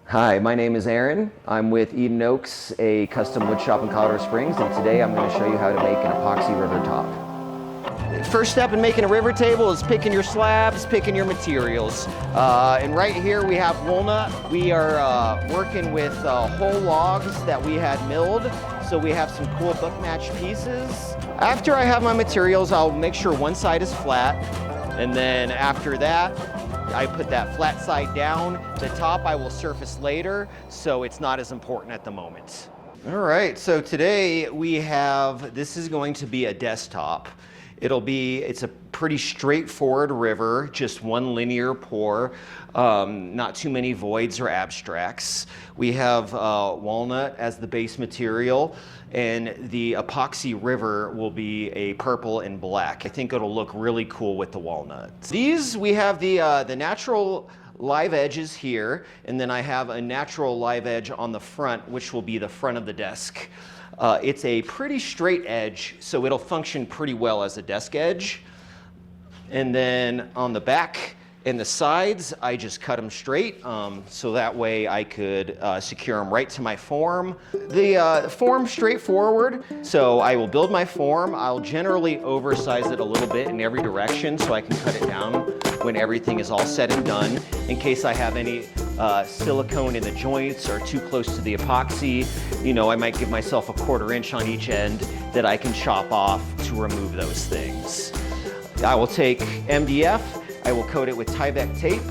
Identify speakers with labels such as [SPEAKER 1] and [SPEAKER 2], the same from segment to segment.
[SPEAKER 1] Hi, my name is Aaron. I'm with Eden Oaks, a custom wood shop in Colorado Springs, and today I'm going to show you how to make an epoxy river top. First step in making a river table is picking your slabs, picking your materials. And right here we have walnut. We are working with whole logs that we had milled, so we have some cool book match pieces. After I have my materials, I'll make sure one side is flat, and then after that, I put that flat side down. The top I will surface later, so it's not as important at the moment. All right, so today we have, this is going to be a desktop. It's a pretty straightforward river, just one linear pour, not too many voids or abstracts. We have walnut as the base material, and the epoxy river will be a purple and black. I think it'll look really cool with the walnut. We have the natural live edges here, and then I have a natural live edge on the front, which will be the front of the desk. It's a pretty straight edge, so it'll function pretty well as a desk edge. And then on the back and the sides, I just cut them straight, so that way I could secure them right to my form. The form's straightforward, so I will build my form. I'll generally oversize it a little bit in every direction so I can cut it down when everything is all said and done, in case I have any silicone in the joints or too close to the epoxy. You know, I might give myself a 1/4 inch on each end that I can chop off to remove those things. I will take MDF, I will coat it with Tyvek tape.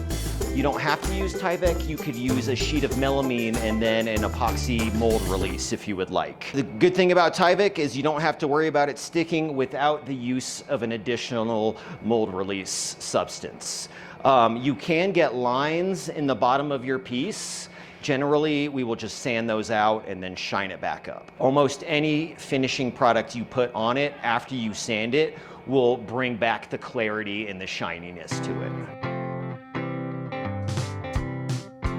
[SPEAKER 1] You don't have to use Tyvek, you could use a sheet of melamine and then an epoxy mold release if you would like. The good thing about Tyvek is you don't have to worry about it sticking without the use of an additional mold release substance. You can get lines in the bottom of your piece. Generally, we will just sand those out and then shine it back up. Almost any finishing product you put on it after you sand it will bring back the clarity and the shininess to it.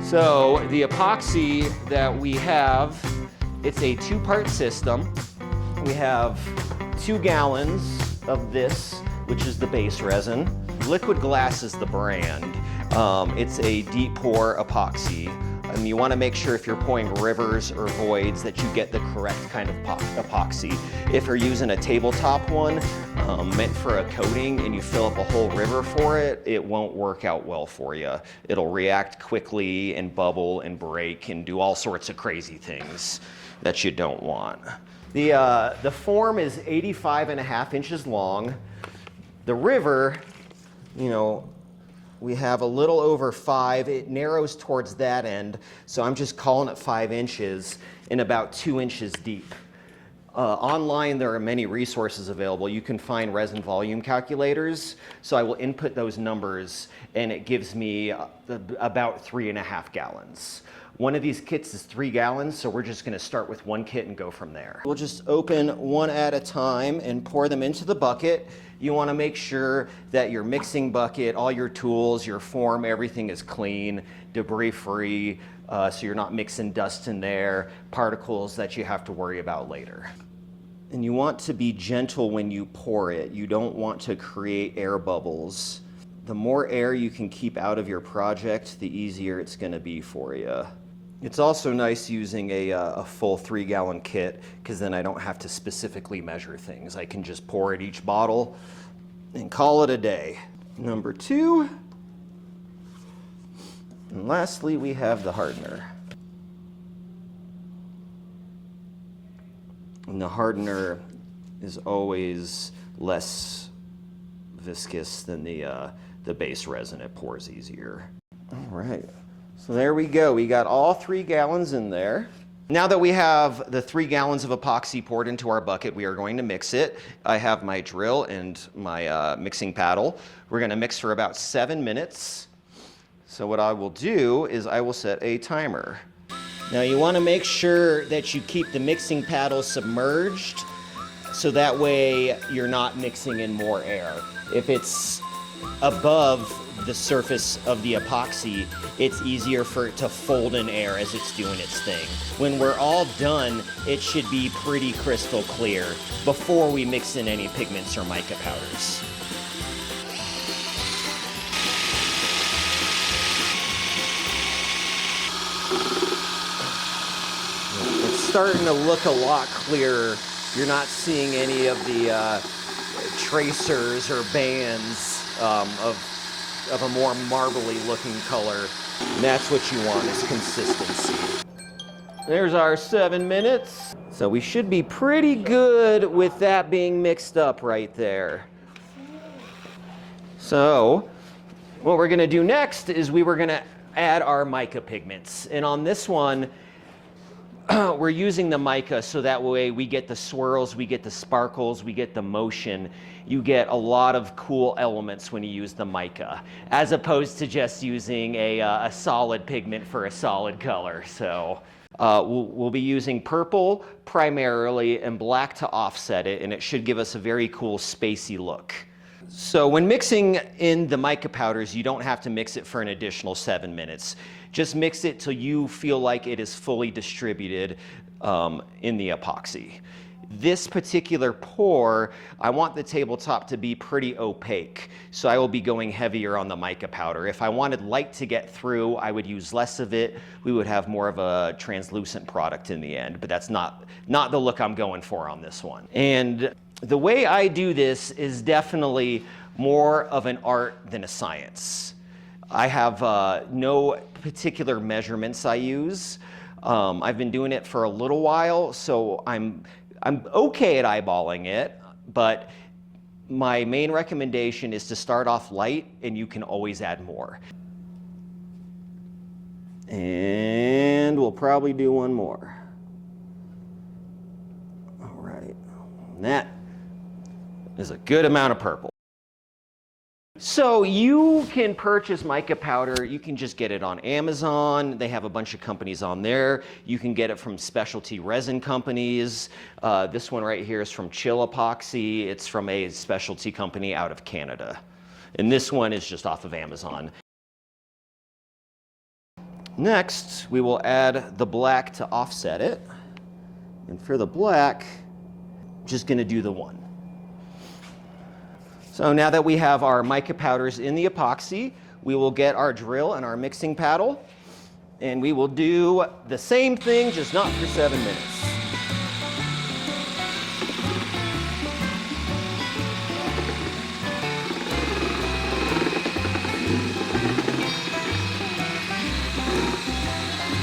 [SPEAKER 1] So the epoxy that we have, it's a 2-part system. We have 2 gallons of this, which is the base resin. Liquid Glass is the brand. It's a deep pour epoxy. And you want to make sure if you're pouring rivers or voids that you get the correct kind of epoxy. If you're using a tabletop one meant for a coating and you fill up a whole river for it, it won't work out well for you. It'll react quickly and bubble and break and do all sorts of crazy things that you don't want. The form is 85.5 inches long. The river, you know, we have a little over 5. It narrows towards that end, so I'm just calling it 5 inches and about 2 inches deep. Online, there are many resources available. You can find resin volume calculators, so I will input those numbers, and it gives me about 3.5 gallons. One of these kits is 3 gallons, so we're just gonna start with one kit and go from there. We'll just open one at a time and pour them into the bucket. You wanna make sure that your mixing bucket, all your tools, your form, everything is clean, debris-free, so you're not mixing dust in there, particles that you have to worry about later. And you want to be gentle when you pour it. You don't want to create air bubbles. The more air you can keep out of your project, the easier it's gonna be for you. It's also nice using a full 3-gallon kit, because then I don't have to specifically measure things. I can just pour at each bottle and call it a day. Number 2. And lastly, we have the hardener. And the hardener is always less viscous than the base resin. It pours easier. All right. So there we go. We got all 3 gallons in there. Now that we have the 3 gallons of epoxy poured into our bucket, we are going to mix it. I have my drill and my mixing paddle. We're going to mix for about 7 minutes. So what I will do is I will set a timer. Now you want to make sure that you keep the mixing paddle submerged, so that way you're not mixing in more air. If it's above the surface of the epoxy, it's easier for it to fold in air as it's doing its thing. When we're all done, it should be pretty crystal clear before we mix in any pigments or mica powders. starting to look a lot clearer. You're not seeing any of the tracers or bands of a more marbly looking color. And that's what you want, is consistency. There's our 7 minutes. So we should be pretty good with that being mixed up right there. So what we're gonna do next is we were gonna add our mica pigments. And on this one, we're using the mica so that way we get the swirls, we get the sparkles, we get the motion. You get a lot of cool elements when you use the mica, as opposed to just using a solid pigment for a solid color. So we'll be using purple primarily and black to offset it, and it should give us a very cool spacey look. So when mixing in the mica powders, you don't have to mix it for an additional 7 minutes. Just mix it till you feel like it is fully distributed in the epoxy. This particular pour, I want the tabletop to be pretty opaque, so I will be going heavier on the mica powder. If I wanted light to get through, I would use less of it. We would have more of a translucent product in the end, but that's not the look I'm going for on this one. And the way I do this is definitely more of an art than a science. I have no particular measurements I use. I've been doing it for a little while, so I'm okay at eyeballing it, but my main recommendation is to start off light, and you can always add more. And we'll probably do one more. All right, and that is a good amount of purple. So you can purchase mica powder. You can just get it on Amazon. They have a bunch of companies on there. You can get it from specialty resin companies. This one right here is from Chill Epoxy. It's from a specialty company out of Canada. And this one is just off of Amazon. Next, we will add the black to offset it. And for the black, just gonna do the one. So now that we have our mica powders in the epoxy, we will get our drill and our mixing paddle, and we will do the same thing, just not for 7 minutes.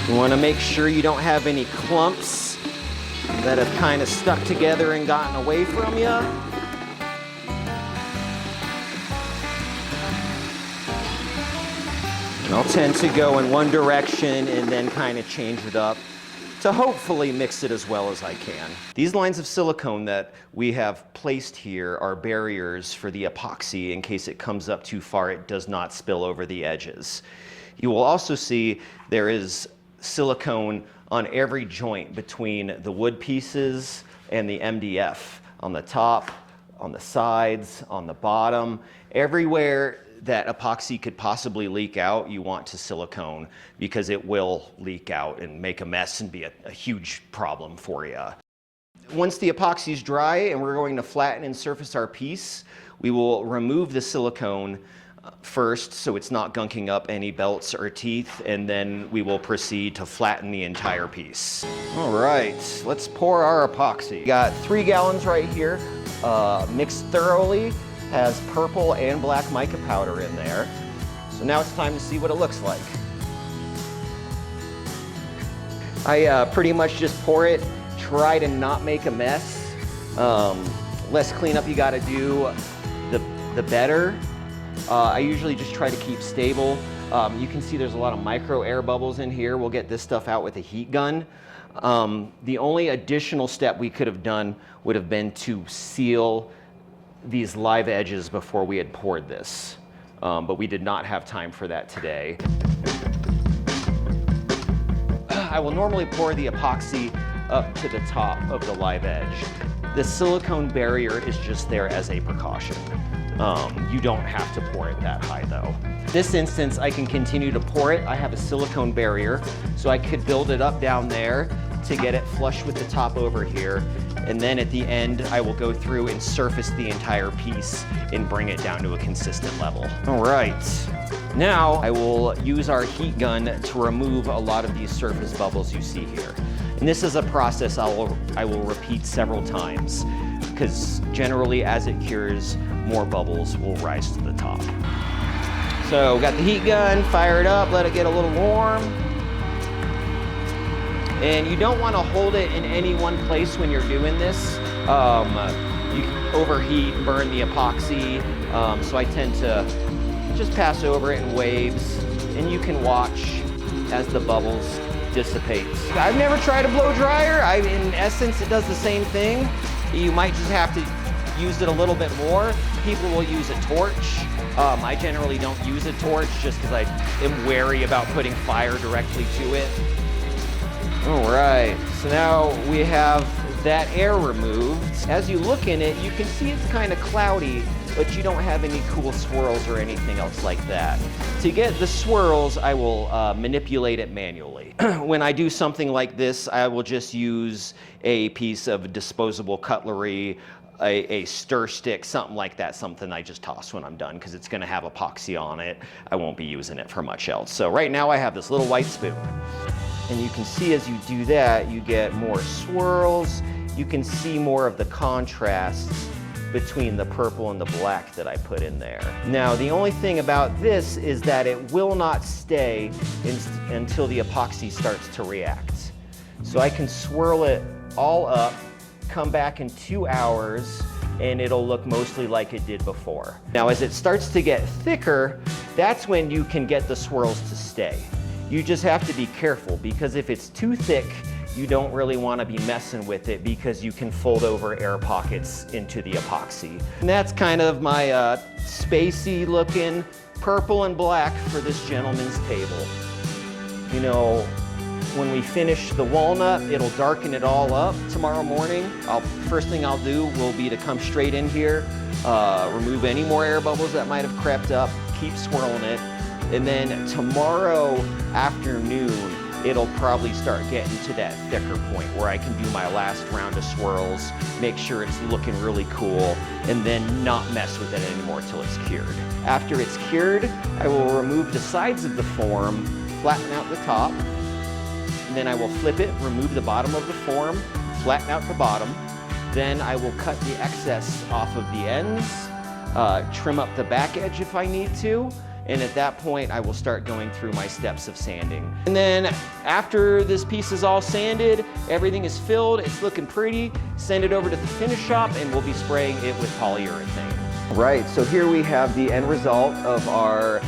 [SPEAKER 1] You want to make sure you don't have any clumps that have kind of stuck together and gotten away from you. And I'll tend to go in one direction and then kind of change it up to hopefully mix it as well as I can. These lines of silicone that we have placed here are barriers for the epoxy in case it comes up too far, it does not spill over the edges. You will also see there is silicone on every joint between the wood pieces and the MDF, on the top, on the sides, on the bottom, everywhere that epoxy could possibly leak out, you want to silicone, because it will leak out and make a mess and be a huge problem for you. Once the epoxy is dry and we're going to flatten and surface our piece, we will remove the silicone first so it's not gunking up any belts or teeth, and then we will proceed to flatten the entire piece. All right, let's pour our epoxy. We got 3 gallons right here, mixed thoroughly. Has purple and black mica powder in there. So now it's time to see what it looks like. I pretty much just pour it, try to not make a mess. Less cleanup you gotta do, the better. I usually just try to keep stable. You can see there's a lot of micro air bubbles in here. We'll get this stuff out with a heat gun. The only additional step we could have done would have been to seal these live edges before we had poured this, but we did not have time for that today. I will normally pour the epoxy up to the top of the live edge. The silicone barrier is just there as a precaution. You don't have to pour it that high though. In this instance, I can continue to pour it. I have a silicone barrier, so I could build it up down there to get it flush with the top over here. And then at the end, I will go through and surface the entire piece and bring it down to a consistent level. All right, now I will use our heat gun to remove a lot of these surface bubbles you see here. And this is a process I will repeat several times, because generally as it cures, more bubbles will rise to the top. So got the heat gun, fire it up, let it get a little warm. And you don't want to hold it in any one place when you're doing this. You can overheat, burn the epoxy. So I tend to just pass over it in waves, and you can watch as the bubbles dissipate. I've never tried a blow dryer. In essence, it does the same thing. You might just have to use it a little bit more. People will use a torch. I generally don't use a torch just because I am wary about putting fire directly to it. All right, so now we have that air removed. As you look in it, you can see it's kind of cloudy, but you don't have any cool swirls or anything else like that. To get the swirls, I will manipulate it manually. When I do something like this, I will just use a piece of disposable cutlery, a stir stick, something like that, something I just toss when I'm done, because it's gonna have epoxy on it. I won't be using it for much else. So right now I have this little white spoon. And you can see as you do that, you get more swirls. You can see more of the contrasts between the purple and the black that I put in there. Now, the only thing about this is that it will not stay until the epoxy starts to react. So I can swirl it all up, come back in 2 hours, and it'll look mostly like it did before. Now, as it starts to get thicker, that's when you can get the swirls to stay. You just have to be careful, because if it's too thick, you don't really want to be messing with it, because you can fold over air pockets into the epoxy. And that's kind of my spacey looking purple and black for this gentleman's table. You know, when we finish the walnut, it'll darken it all up. Tomorrow morning, first thing I'll do will be to come straight in here, remove any more air bubbles that might have crept up, keep swirling it. And then tomorrow afternoon, it'll probably start getting to that thicker point where I can do my last round of swirls, make sure it's looking really cool, and then not mess with it anymore till it's cured. After it's cured, I will remove the sides of the form, flatten out the top, and then I will flip it, remove the bottom of the form, flatten out the bottom. Then I will cut the excess off of the ends, trim up the back edge if I need to. And at that point, I will start going through my steps of sanding. And then after this piece is all sanded, everything is filled, it's looking pretty, send it over to the finish shop and we'll be spraying it with polyurethane. Right, so here we have the end result of our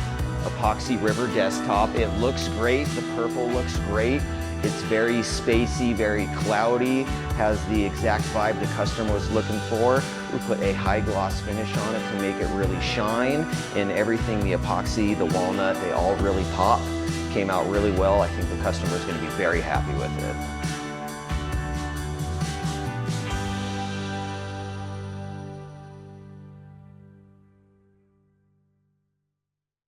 [SPEAKER 1] Epoxy River desktop. It looks great, the purple looks great. It's very spacey, very cloudy, has the exact vibe the customer was looking for. We put a high gloss finish on it to make it really shine, and everything, the epoxy, the walnut, they all really pop. Came out really well. I think the customer is going to be very happy with it.